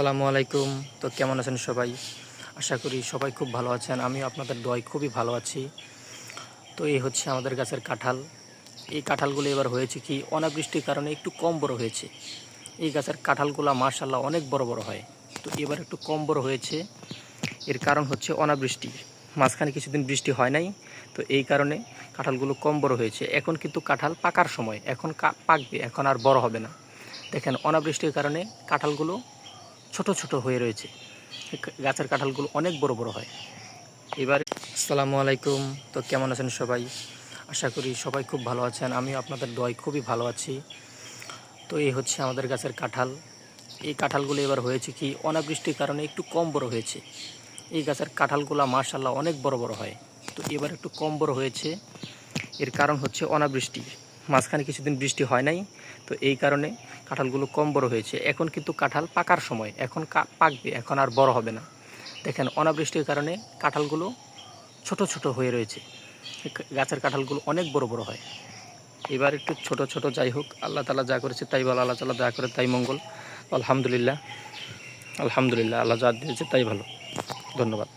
আসসালামু আলাইকুম। তো কেমন আছেন সবাই? আশা করি সবাই খুব ভালো আছেন। আমিও আপনাদের দোয়ায় খুবই ভালো আছি। তো এই হচ্ছে আমাদের গাছের কাঁঠাল। এই কাঁঠালগুলো এবার হয়েছে কি অনাবৃষ্টির কারণে একটু কম বড় হয়েছে। এই গাছের কাঁঠালগুলো মাশাআল্লাহ অনেক বড় বড় হয়। তো এবার একটু কম বড় হয়েছে, এর কারণ হচ্ছে অনাবৃষ্টি। মাঝখানে কিছুদিন বৃষ্টি হয় নাই, তো এই কারণে কাঁঠালগুলো কম বড় হয়েছে। এখন কিন্তু কাঁঠাল পাকার সময়, এখন পাকবে, এখন আর বড় হবে না। দেখেন অনাবৃষ্টির কারণে কাঁঠালগুলো ছোট ছোট হয়ে রয়েছে। গাছের কাঁঠালগুলো অনেক বড় বড় হয়। এবার আসসালামু আলাইকুম। তো কেমন আছেন সবাই? আশা করি সবাই খুব ভালো আছেন। আমিও আপনাদের দোয়ায় খুবই ভালো আছি। তো এই হচ্ছে আমাদের গাছের কাঁঠাল। এই কাঁঠালগুলো এবার হয়েছে কি অনাবৃষ্টির কারণে একটু কম বড় হয়েছে। এই গাছের কাঁঠালগুলো মাশাআল্লাহ অনেক বড় বড় হয়। তো এবার একটু কম বড় হয়েছে, এর কারণ হচ্ছে অনাবৃষ্টি। মাঝখানে কিছুদিন বৃষ্টি হয় নাই, তো এই কারণে কাঁঠালগুলো কম বড় হয়েছে। এখন কিন্তু কাঁঠাল পাকার সময়, এখন পাকবে, এখন আর বড় হবে না। দেখেন অনাবৃষ্টির কারণে কাঁঠালগুলো ছোট ছোট হয়ে রয়েছে। গাছের কাঁঠালগুলো অনেক বড় বড় হয়। এবার একটু ছোট ছোট, যাই হোক, আল্লাহ তাআলা যা করেছে তাই ভালো, আল্লাহ তাআলা যা করে তাই মঙ্গল। আলহামদুলিল্লাহ, আলহামদুলিল্লাহ, আল্লাহ যা দিয়েছে তাই ভালো। ধন্যবাদ।